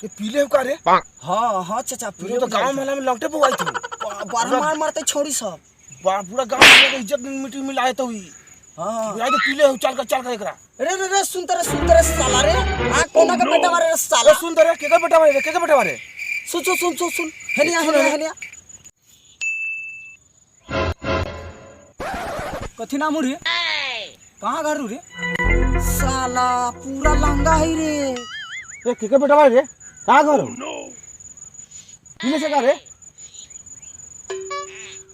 के पीले हो का रे? हाँ हाँ चाचा पीले तो गांव मेला में लौटे पे आई थी। बारह मार मारते छोड़ी सब। पूरा गांव में के इज्जत मिट्टी मिलाए तो हुई। हाँ यार तो पीले हो चल कर एकरा। रे रे रे सुनते रे साला रे। आ कोना का बेटा मारे रे साला। सुन रे के बेटा मारे के बेटा मारे। सुन हेनिया कथी नाम रे? कहाँ घर रे? साला पूरा लंगा है रे। के बेटा मारे रे? कहाँ घर हो? पीले से का रे?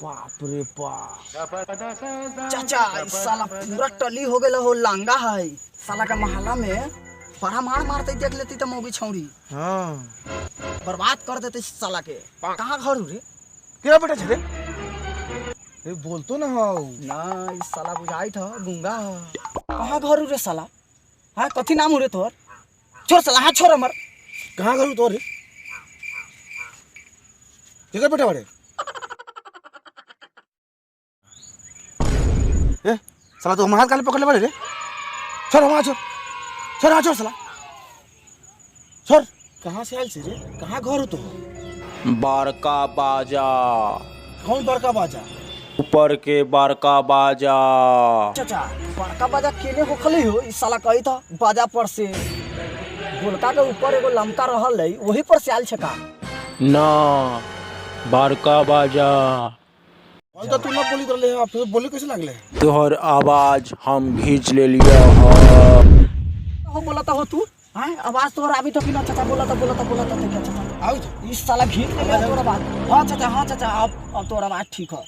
बाप रे बाप। चाचा इस साला पूरा टली हो गया हो लंगा है। साला का मोहल्ला में बड़ा मार मारते देख लेती तो मौगी छौरी। हाँ बर्बाद कर देते इस साला के। कहाँ घर रे? क्या बेटा छे रे? ए बोल तो ना हो। ना इस साला बुझाई था गुंगा। कहाँ घर रे साला? हाँ कथी नाम रे तोर? छोड़ साला हाँ छोड़ मर। कहाँ घर तोर रे? के बेटा मारे? ए साला तो हमारे हाथ काले पकड़ ले रे। छोड़ वहाँ छोड़ साला छोड़। कहाँ से आयल से रे? कहाँ घर हो तो? बड़का बाजा। कौन बड़का बाजा? ऊपर के बड़का बाजा। चाचा बड़का बाजा केने हो खली हो? इस साला कही था बाजा पर से गोलका के ऊपर एगो लमका रहल है वही पर से आयल छका। ना बड़का बाजा। तो तू ना बोली रहले है फिर बोले कैसे लागले? तोहर आवाज हम घींच ले लिया हो बोलता हो तू? हाँ आवाज तोहर अभी तो कि ना चाचा बोलता क्या चाचा? आओ इस साला घींच ले तोरा बात। हाँ चाचा अब तोरा बात ठीक है।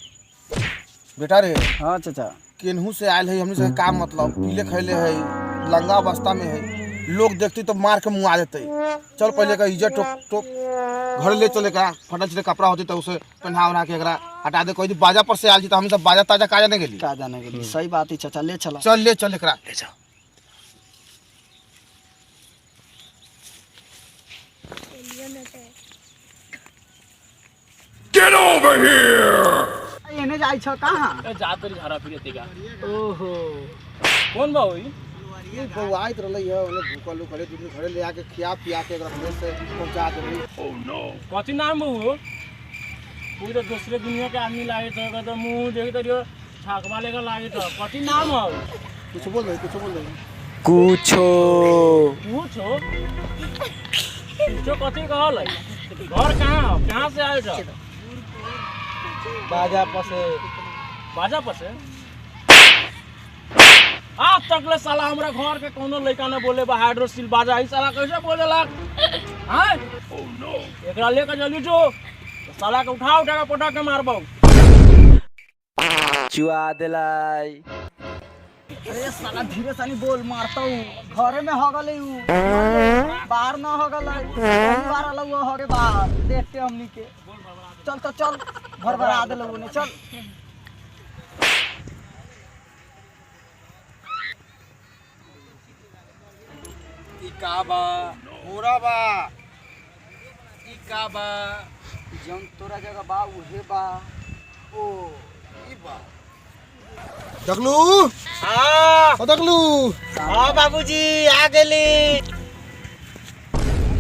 बेटा रे हाँ चाचा केनहू से आयल है हमने से काम मतलब पीले खैले है लंगा अवस्था में है लोग देखती तो मार के मुआ देते। चल पहले का इज्जत टोक घर ले चले का फटा चिटे कपड़ा होती तो उसे पहना उना के एकरा हटा दे। कोई बाजा पर से आयल तो हम सब बाजा ताजा का जाने के लिए सही बात है चाचा ले चला। चल एकरा ले जा। Get over here! एने जाई छ कहां? जा तोरी झाड़ा फिरे तेगा। ओहो कौन बा होई? ये बउआइत रहले है ओने भूखल घरे दूध घरे ले आके खिया पिया के एकरा घर से पहुंचा देबी। Oh no! कथी नाम हो? पूरे दूसरे दुनिया के आदमी लागे तो तो मुंह देख तरियो छाक वाले का लागे तो कथी नाम हो? कुछ बोल रही पूछो कथी कहल है? घर कहाँ से आए छ? बाजा पर से आज तक ले साला हमरा घर के कोनो लड़का ने बोले बा हाइड्रोसिल बाजा ही साला कैसे बोलेला? हां Oh no! एकरा लेके जल्दी जो साला के उठा के पटा के मारबो। चुआ दिलाई। अरे साला धीरे सानी बोल मारता हूँ। घरे में हो गले बाहर ना हो गले बाहर अलग हो गए बाहर देखते हमनी के। चल घर भरा दे लोगों ने चल। जौन तोरा जगह बा उहे बा। ओ ई बा दगलू हां ओ दगलू हां बाबूजी आ गेली।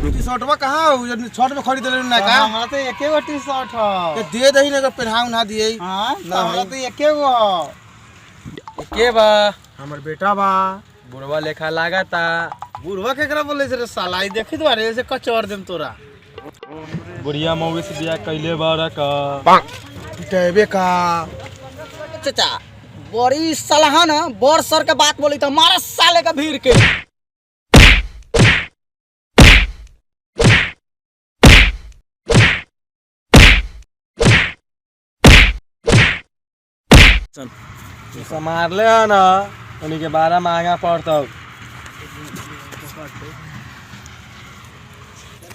टी-शर्टवा कहां हो? जो शर्ट में खरीद ले ना का? हमरा तो एके गो टी-शर्ट ह। ये दे दही ना पहनाऊ ना दिए। हां ना हमरा तो एके गो ह। के बा हमर बेटा बा बुढ़वा लेखा लागता। बुढ़वा केकरा बोले से रे साला? ई देखी तो अरे से कचौर देम तोरा। बुढ़िया मौगी से बियाह कइले बारा का। पिटेबे का चाचा बड़ी सलाह ना बड़ सर के बात बोली तो मारा साले का भीड़ के। मार ले ना उन्हीं के 12 महंगा पड़ता।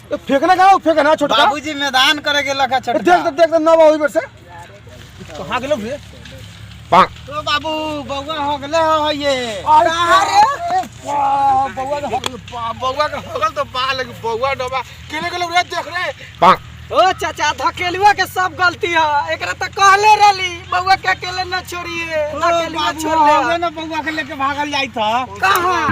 फेंकना फेंकना छोटा बाबूजी मैदान करे के लगा छोटा। देख ना बा ओई पर से कहां गेलो रे? तो बाबू बउआ हो गले हो ये कहां रे? बउआ के होगल तो बा लगी बउआ डबा केने गेलो रे? देख रे ओ चाचा धकेलुआ के सब गलती है। एकरा त कहले रहली बउआ के अकेले न छोड़िए। धकेलुआ छोड़ ले ना बउआ के लेके भागल जाई था। कहां?